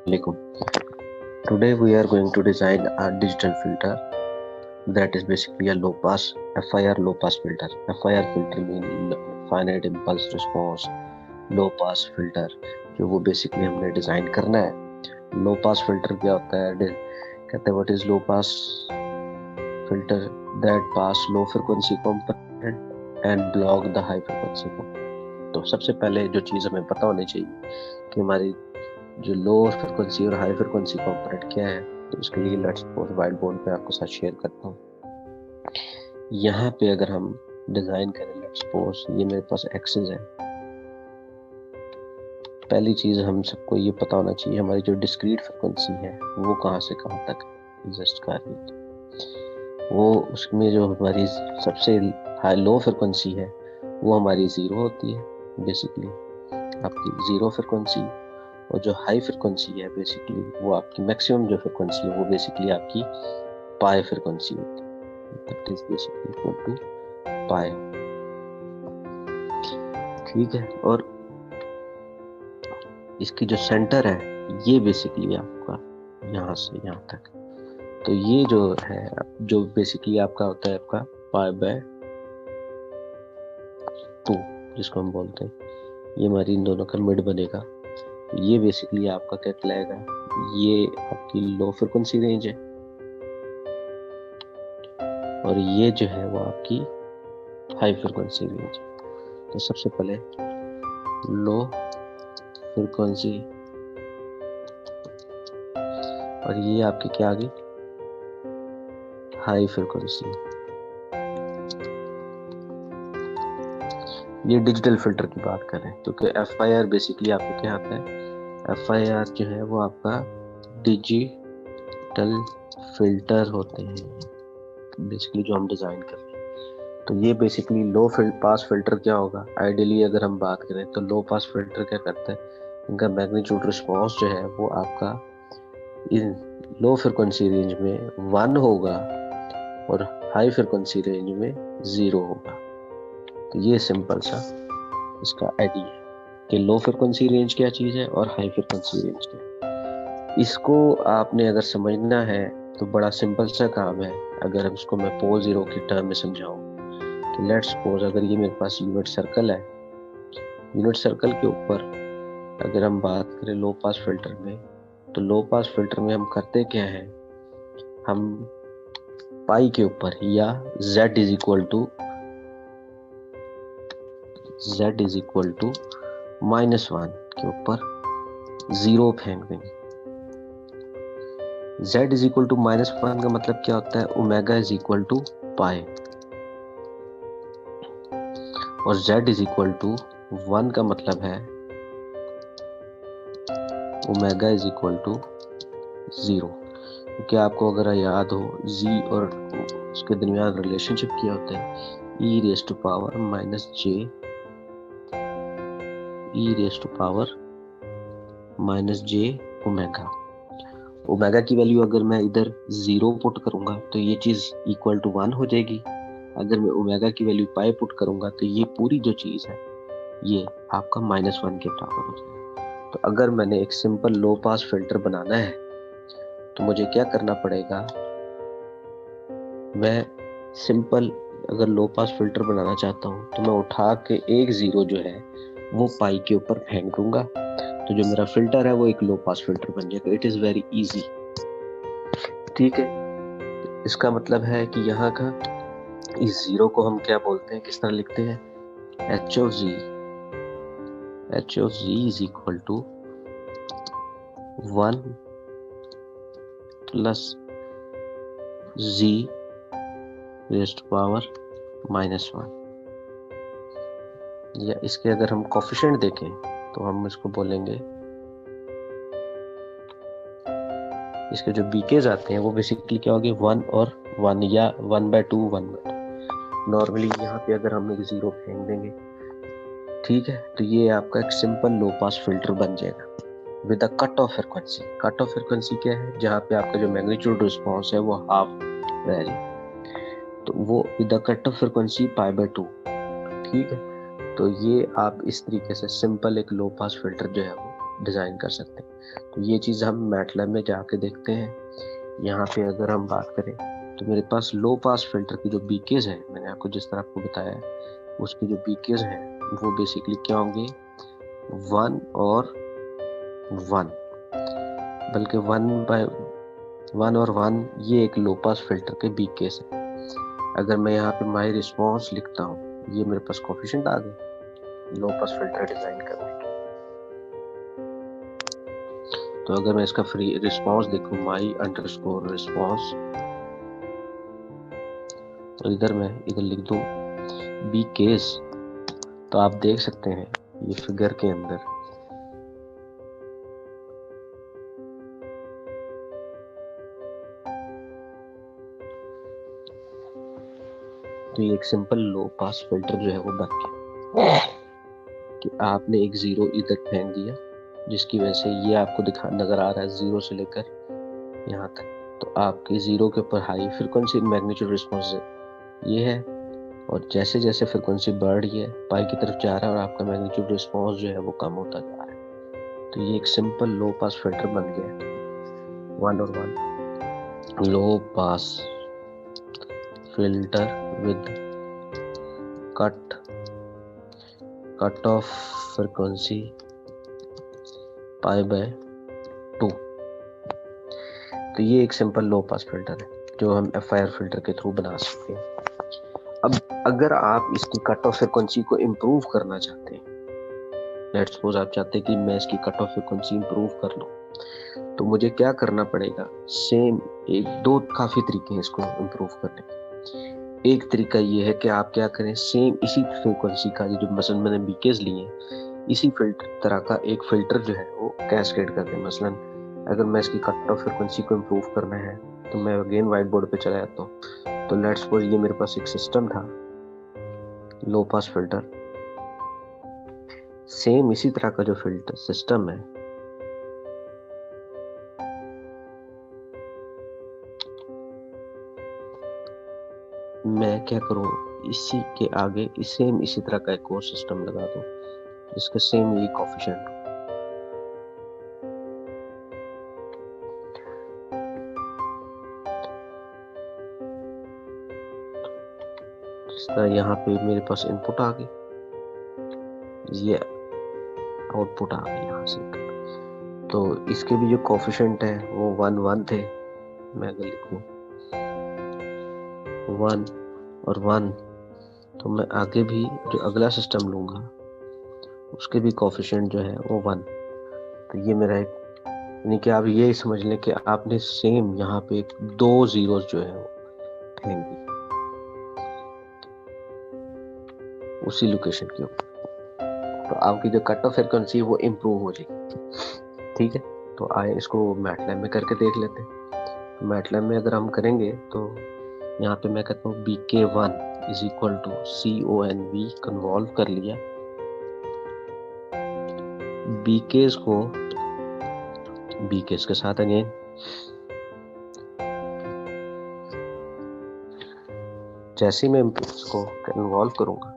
Assalamualaikum. Today we are going to design a digital filter that is basically a low pass FIR low pass filter. FIR filter mean finite impulse response low pass filter जो वो basically हमने design करना है। लो pass filter क्या होता है? कहते हैं what is low pass filter that pass low frequency component and block the high frequency component. तो सबसे पहले जो चीज़ हमें पता होनी चाहिए कि हमारी जो लो फ्रिक्वेंसी और हाई फ्रिक्वेंसी कंपोनेंट क्या है। तो उसके लिए लेट्स सपोज व्हाइट बोर्ड पे आपके साथ शेयर करता हूँ। यहाँ पे अगर हम डिजाइन करें, लेट्स सपोज ये मेरे पास एक्सेस है। पहली चीज हम सबको ये पता होना चाहिए हमारी जो डिस्क्रीट फ्रिक्वेंसी है वो कहाँ से कहाँ तक एग्जिस्ट कर रही है। वो उसमें जो हमारी सबसे हाई लो फ्रिक्वेंसी है वो हमारी जीरो होती है, बेसिकली आपकी जीरो फ्रिक्वेंसी। और जो हाई फ्रिक्वेंसी है बेसिकली वो आपकी मैक्सिमम जो फ्रिक्वेंसी है वो बेसिकली आपकी पाई फ्रिक्वेंसी होती है। That is basically equal to pi. ठीक है। और इसकी जो सेंटर है ये बेसिकली आपका यहाँ से यहाँ तक। तो ये जो है जो बेसिकली आपका होता है आपका पाई बाय 2 जिसको हम बोलते हैं। ये हमारी इन दोनों का मिड बनेगा। तो ये बेसिकली आपका क्या कहलाएगा? ये आपकी लो फ्रिक्वेंसी रेंज है और ये जो है वो आपकी हाई फ्रिक्वेंसी रेंज है। तो सबसे पहले लो फ्रिक्वेंसी और ये आपकी क्या आ गई? High frequency. ये डिजिटल फिल्टर की बात कर रहे हैं क्योंकि FIR बेसिकली आपको क्या आता है? FIR जो है वो आपका डिजिटल फिल्टर होते हैं बेसिकली जो हम डिजाइन कर रहे हैं। तो ये बेसिकली लो पास फिल्टर क्या होगा? आइडियली अगर हम बात करें तो लो पास फिल्टर क्या करता है? इनका मैग्नीट्यूड रिस्पॉन्स जो है वो आपका इन लो फ्रिक्वेंसी रेंज में 1 होगा और हाई फ्रिक्वेंसी रेंज में 0 होगा। तो ये सिंपल सा इसका आइडिया है कि लो फ्रिक्वेंसी रेंज क्या चीज़ है और हाई फ्रिक्वेंसी रेंज क्या। इसको आपने अगर समझना है तो बड़ा सिंपल सा काम है। अगर हम इसको मैं पोल जीरो की टर्म में समझाऊं तो लेट्स सपोज अगर ये मेरे पास यूनिट सर्कल है, यूनिट सर्कल के ऊपर अगर हम बात करें लो पास फिल्टर में, तो लो पास फिल्टर में हम करते क्या है? हम पाई के ऊपर या z इज इक्वल टू -1 के ऊपर 0 फेंक देंगे। z इज इक्वल टू -1 का मतलब क्या होता है? ओमेगा इज इक्वल टू पाई और z इज इक्वल टू 1 का मतलब है ओमेगा इज इक्वल टू 0। क्योंकि आपको अगर याद हो z और उसके दरमियान रिलेशनशिप क्या होता है? e raise to power -j e raise to power -j omega. Omega की वैल्यू अगर मैं इधर 0 पुट करूंगा तो ये चीज इक्वल टू 1 हो जाएगी। अगर मैं ओमेगा की वैल्यू पाई पुट करूंगा तो ये पूरी जो चीज है ये आपका -1 के बराबर हो जाएगा। तो अगर मैंने एक सिंपल लो पास फिल्टर बनाना है तो मुझे क्या करना पड़ेगा? मैं सिंपल अगर लो पास फिल्टर बनाना चाहता हूँ तो मैं उठा के एक 0 जो है वो पाई के ऊपर फेंक दूंगा। तो जो मेरा फिल्टर है वो एक लो पास फिल्टर बन जाएगा। It is very easy. ठीक है। इसका मतलब है कि यहाँ का इस 0 को हम क्या बोलते हैं, किस तरह लिखते हैं? h of z is equal to 1 plus z raise to power -1। या इसके अगर हम कोफिशिएंट देखें तो हम इसको बोलेंगे, इसके जो बीकेज आते हैं वो बेसिकली क्या होंगे? 1 और 1 या 1/2 1/2। नॉर्मली यहाँ पे अगर हम एक 0 फेंक देंगे, ठीक है, तो ये आपका एक सिंपल लो पास फिल्टर बन जाएगा with a cut off frequency. Cut off frequency क्या है? जहाँ पे आपका जो मैग्नीट्यूड रिस्पॉन्स है वो हाफ रह जाए, तो वो with a cut off frequency π/2। ठीक है। तो ये आप इस तरीके से सिंपल एक लो पास फिल्टर जो है वो डिज़ाइन कर सकते हैं। तो ये चीज़ हम मैटलैब में जाके देखते हैं। यहाँ पे अगर हम बात करें तो मेरे पास लो पास फिल्टर की जो बीकेज है, मैंने आपको जिस तरह आपको बताया उसकी जो बीकेज है वो बेसिकली क्या होंगे, 1 और 1, बल्कि 1 और 1 ये एक लो पास फिल्टर के बीकेज है। अगर मैं यहाँ पे माई रिस्पॉन्स लिखता हूँ, ये मेरे पास कोफिशिएंट आ गए लो पास फिल्टर डिजाइन करने के। तो अगर मैं इसका फ्री रिस्पॉन्स देखूँ, माई अंडरस्कोर रिस्पॉन्स, तो इधर मैं इधर लिख दूँ बी केस, तो आप देख सकते हैं ये फिगर के अंदर तो ये एक सिंपल लो पास फिल्टर जो है वो बन गया कि आपने एक जीरो इधर फेंक दिया, जिसकी वजह से ये आपको दिखा नजर आ रहा है जीरो से लेकर यहाँ तक। तो आपकी जीरो के ऊपर हाई फ्रिक्वेंसी मैग्नीट्यूड रिस्पॉन्स ये है, और जैसे जैसे फ्रिक्वेंसी बढ़ रही है पाई की तरफ जा रहा है और आपका मैग्नीट्यूड रिस्पॉन्स जो है वो कम होता जा रहा है। तो ये एक सिंपल लो पास फिल्टर बन गया है, 1 और 1 low pass filter with cut off frequency pi by 2। तो ये एक सिंपल लो पास फिल्टर है जो हम FIR फिल्टर के थ्रू बना सकते हैं। अब अगर आप इसकी कट ऑफ फ्रिक्वेंसी को इम्प्रूव करना चाहते हैं, लेट्स सपोज आप चाहते हैं कि मैं इसकी कट ऑफ फ्रिक्वेंसी इम्प्रूव कर लूं, तो मुझे क्या करना पड़ेगा, सेम एक दो काफी तरीके हैं इसको इम्प्रूव करने के। एक तरीका ये है कि आप क्या करें, सेम इसी फ्रिक्वेंसी का जो मसलन मैंने बीकेज लिए इसी फिल्टर तरह का एक फिल्टर जो है वो कैस्केड कर दें। मसलन अगर मैं इसकी कट ऑफ फ्रिक्वेंसी को इम्प्रूव करना है तो मैं अगेन व्हाइट बोर्ड पे चला जाता हूँ। तो लेट्स सपोज ये मेरे पास एक सिस्टम था लो पास फिल्टर, सेम इसी तरह का जो फिल्टर सिस्टम है मैं क्या करूं, इसी के आगे सेम इसी तरह का एक और सिस्टम लगा दूं जिसका सेम यही कोफिशिएंट हो। जिस तरह यहाँ पे मेरे पास इनपुट आ गई, ये आउटपुट आ गई यहाँ से, तो इसके भी जो कोफिशिएंट है वो 1 1 थे। मैं अगर लिखूं 1 और 1, तो मैं आगे भी जो अगला सिस्टम लूंगा उसके भी कोफिशिएंट जो है वो 1। तो ये मेरा एक, यानी कि आप ये समझ लें कि आपने सेम यहाँ पे एक दो जीरोस जो है वो फेंक दी उसी लोकेशन के ऊपर, तो आपकी जो कट ऑफ फ्रिक्वेंसी है वो इम्प्रूव हो जाएगी। ठीक है, तो आए इसको मैटलैब में करके देख लेते हैं। मैटलैब में अगर हम करेंगे तो यहाँ पे मैं कहता हूँ BK1 is equal to CONV convolve कर लिया, बीकेस को बीकेस के साथ अगेन जैसे मैं इनपुट्स को इन्वॉल्व करूंगा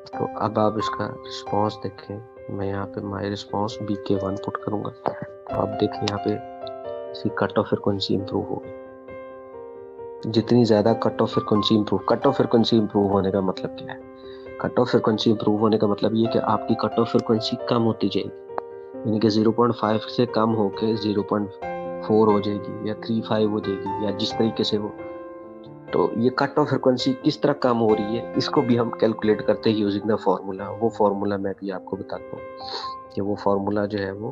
तो अब आप इसका रिस्पॉन्स देखें। मैं यहाँ पे माई रिस्पॉन्स BK1 पुट करूंगा, तो आप देखें यहाँ पे इसकी कट ऑफ फ्रिक्वेंसी इंप्रूव होगी। जितनी ज्यादा कट ऑफ फ्रिक्वेंसी इंप्रूव होने का मतलब क्या है, कट ऑफ फ्रिक्वेंसी इंप्रूव होने का मतलब ये कि आपकी कट ऑफ फ्रिक्वेंसी कम होती जाएगी, यानी कि 0.5 से कम होके 0.4 हो जाएगी या 3.5 हो जाएगी या जिस तरीके से हो। तो ये कट ऑफ फ्रिक्वेंसी किस तरह कम हो रही है इसको भी हम कैलकुलेट करते हैं यूजिंग द फॉर्मूला। वो फॉर्मूला मैं भी आपको बताता हूँ कि वो फॉर्मूला जो है वो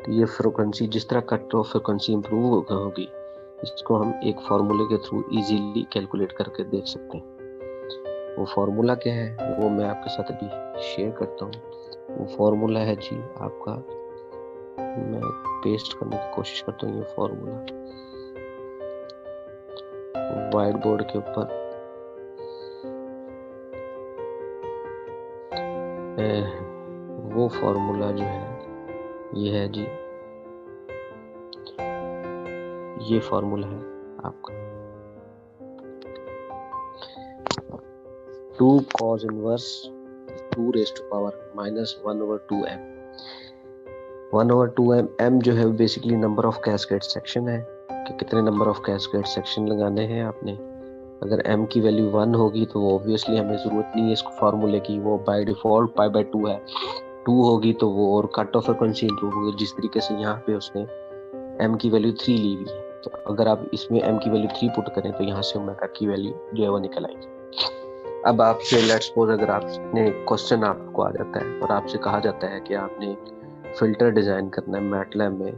तो ये फ्रिक्वेंसी जिस तरह कट ऑफ फ्रिक्वेंसी इंप्रूव होगी इसको हम एक फॉर्मूले के थ्रू इजीली कैलकुलेट करके देख सकते हैं। वो फॉर्मूला क्या है वो मैं आपके साथ अभी शेयर करता हूँ। वो फॉर्मूला है जी आपका, मैं पेस्ट करने की कोशिश करता हूँ ये फॉर्मूला व्हाइट बोर्ड के ऊपर। वो फॉर्मूला जो है ये है जी, ये फॉर्मूला है आपका 2 cos inverse 2 raise to power -1/2m। 1/2m, m जो है basically number of cascade section है कि कितने नंबर ऑफ कैस्केड सेक्शन लगाने हैं आपने। अगर m की वैल्यू 1 होगी तो ऑब्वियसली हमें ज़रूरत नहीं है इसको फार्मूले की, वो बाय डिफ़ॉल्ट π/2 है। 2 होगी तो वो और कट ऑफ फ्रीक्वेंसी इंप्रूव होगी, जिस तरीके से यहाँ पे उसने m की वैल्यू 3 ली हुई है। तो अगर आप इसमें m की वैल्यू 3 पुट करें तो यहाँ से ओमेगा की वैल्यू जो है वो निकल आएगी। अब आपसे लेट्स सपोज अगर आपने क्वेश्चन आपको आ जाता है और आपसे कहा जाता है कि आपने फिल्टर डिजाइन करना है मैटलैब में,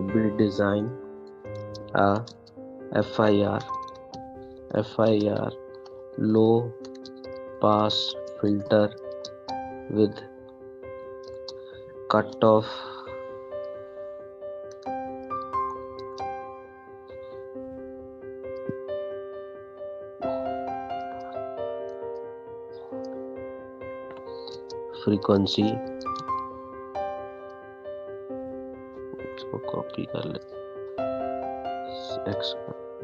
बी design FIR low pass filter with cut off frequency, इसको कॉपी कर ले, एक्स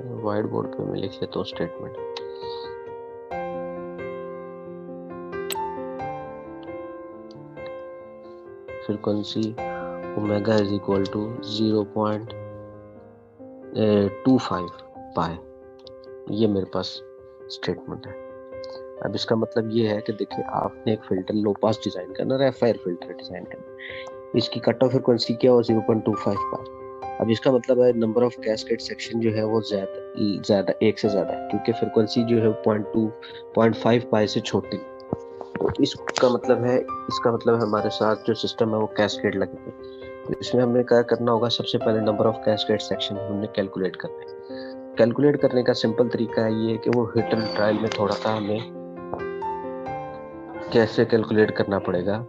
व्हाइट बोर्ड पे मैं लिख लेता हूँ statement. Frequency omega is equal to 0.25 pi, ये मेरे पास स्टेटमेंट है। अब इसका मतलब ये है कि देखिए आपने एक फिल्टर लो पास डिजाइन करना है, FIR फिल्टर डिजाइन करना, इसकी कट ऑफ फ्रीक्वेंसी क्या हो 0.25 पाई। अब इसका मतलब है नंबर ऑफ कैस्केड सेक्शन जो है वो ज्यादा एक से ज्यादा है, क्योंकि फ्रीक्वेंसी जो है 0.5 पाई से छोटी। तो इसका मतलब है हमारे साथ जो सिस्टम है वो कैस्केड लगेंगे। तो इसमें हमें क्या करना होगा, सबसे पहले नंबर ऑफ कैस्केड सेक्शन हमने कैलकुलेट करना है। कैलकुलेट करने का सिंपल तरीका है ये कि वो हिट एंड ट्रायल में थोड़ा सा हमें कैसे कैलकुलेट करना पड़ेगा।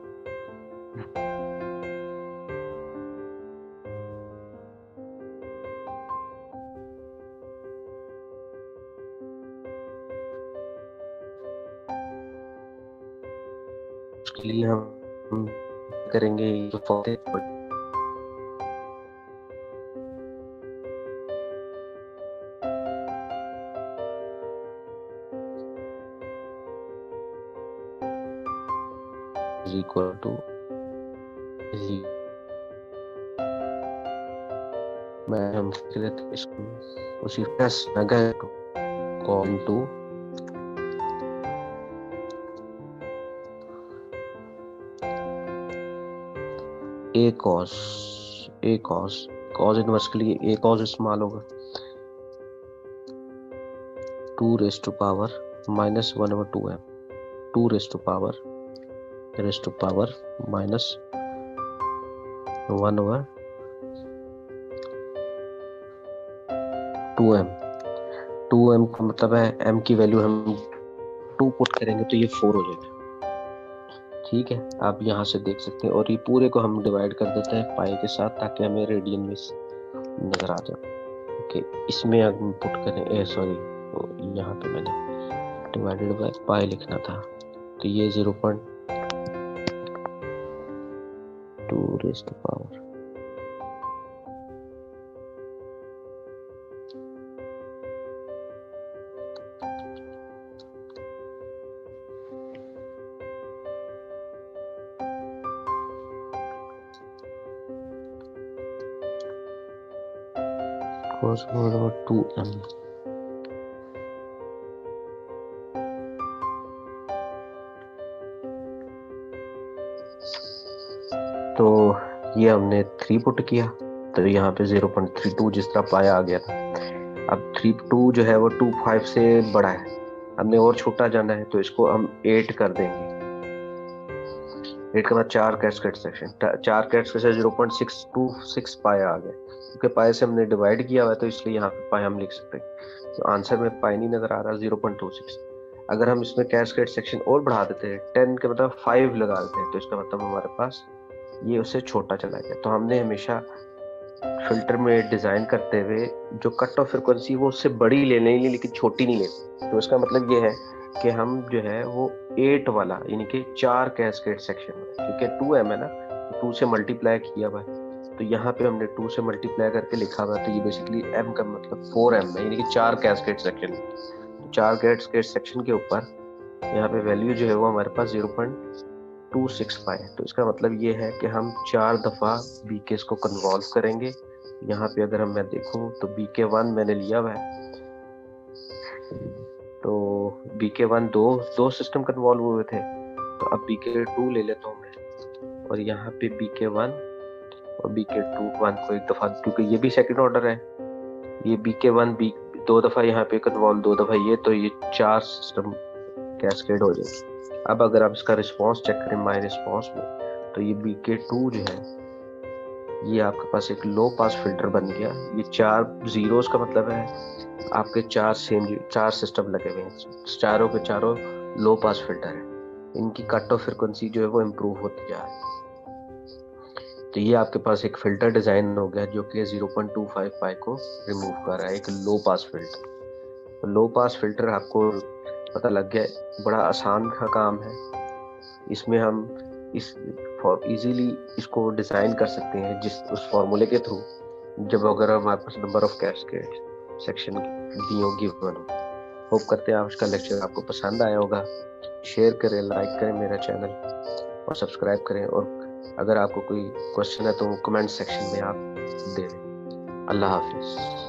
उसके लिए हम करेंगे इक्वल टू मैं हम इसको उसी प्लस कॉम टू ए कॉस इनवर्स के लिए ए कॉस इस्तेमाल होगा 2 raise to power -1/2m 2 raise to power -1/2m। 2m का मतलब है m की वैल्यू हम 2 पुट करेंगे तो ये 4 हो जाएगा। ठीक है, आप यहाँ से देख सकते हैं, और ये पूरे को हम डिवाइड कर देते हैं पाई के साथ ताकि हमें रेडियन में नजर आ जाए। ओके, इसमें हम पुट करें सॉरी, यहाँ पे मैंने डिवाइडेड बाय पाई लिखना था, तो ये 0.2 rays to power cos 1/2m। तो ये हमने 3 पुट किया तो यहाँ पे 0.32 जिस तरह पाया आ गया था। अब 32 जो है वो 25 से बड़ा है, हमने और छोटा जाना है तो इसको हम 8 कर देंगे। 8 के बाद 4 कैस्केड सेक्शन, 4 कैस्केड से 0.626 पाया आ गया, क्योंकि पाए से हमने डिवाइड किया हुआ है तो इसलिए यहाँ पे पाए हम लिख सकते हैं। तो आंसर में पाई नहीं नजर आ रहा, 0.26। अगर हम इसमें कैस्केड सेक्शन और बढ़ा देते हैं 10 के मतलब 5 लगा देते हैं तो इसका मतलब हमारे पास ये उससे छोटा चला गया। तो हमने हमेशा फिल्टर में डिजाइन करते हुए जो कट ऑफ फ्रिक्वेंसी वो उससे बड़ी ले लेंगे लेकिन छोटी नहीं लेंगे। तो इसका मतलब ये है कि हम जो है वो 8 वाला यानी कि 4 कैस्केड सेक्शन में, क्योंकि 2m है ना, 2 से मल्टीप्लाई किया हुआ है, तो यहाँ पे हमने 2 से मल्टीप्लाई करके लिखा हुआ है, तो ये बेसिकली m का मतलब 4m है, यानी कि 4 कैस्केड सेक्शन। तो 4 कैस्केड सेक्शन के ऊपर यहाँ पे वैल्यू जो है वो हमारे पास 0.265 है। तो इसका मतलब ये है कि हम 4 दफ़ा बीकेस को कन्वॉल्व करेंगे। यहाँ पे अगर मैं देखूँ तो BK1 मैंने लिया हुआ है, तो BK1 दो सिस्टम कन्वॉल्व हुए थे, तो अब BK2 ले लेता हूँ मैं, और यहाँ पे BK1 और BK2 1 को एक दफ़ा, क्योंकि ये भी सेकंड ऑर्डर है, ये BK1 बी 2 दफ़ा यहाँ पे कन्वॉल्व, 2 दफ़ा ये, तो ये 4 सिस्टम कैस्केड हो जाएगी। अब अगर आप इसका रिस्पॉन्स चेक करें माई रिस्पॉन्स में, तो ये BK2 जो है ये आपके पास एक लो पास फिल्टर बन गया। ये 4 जीरोस का मतलब है आपके 4 सिस्टम लगे हुए हैं, चारों के चारों लो पास फिल्टर है, इनकी कट ऑफ फ्रिक्वेंसी जो है वो इम्प्रूव होती जा रही है। तो ये आपके पास एक फिल्टर डिजाइन हो गया जो कि 0.255 को रिमूव कर रहा है, एक लो पास फिल्टर। तो लो पास फिल्टर आपको पता लग गया, बड़ा आसान का काम है। इसमें हम इस इजीली इसको डिजाइन कर सकते हैं जिस उस फॉर्मूले के थ्रू, जब अगर हमारे पास नंबर ऑफ कैस्केड सेक्शन दियो गिवन हो। होप करते हैं आपका लेक्चर आपको पसंद आया होगा। शेयर करें, लाइक करें मेरा चैनल और सब्सक्राइब करें, और अगर आपको कोई क्वेश्चन है तो कमेंट सेक्शन में आप दे दें। अल्लाह हाफिज़।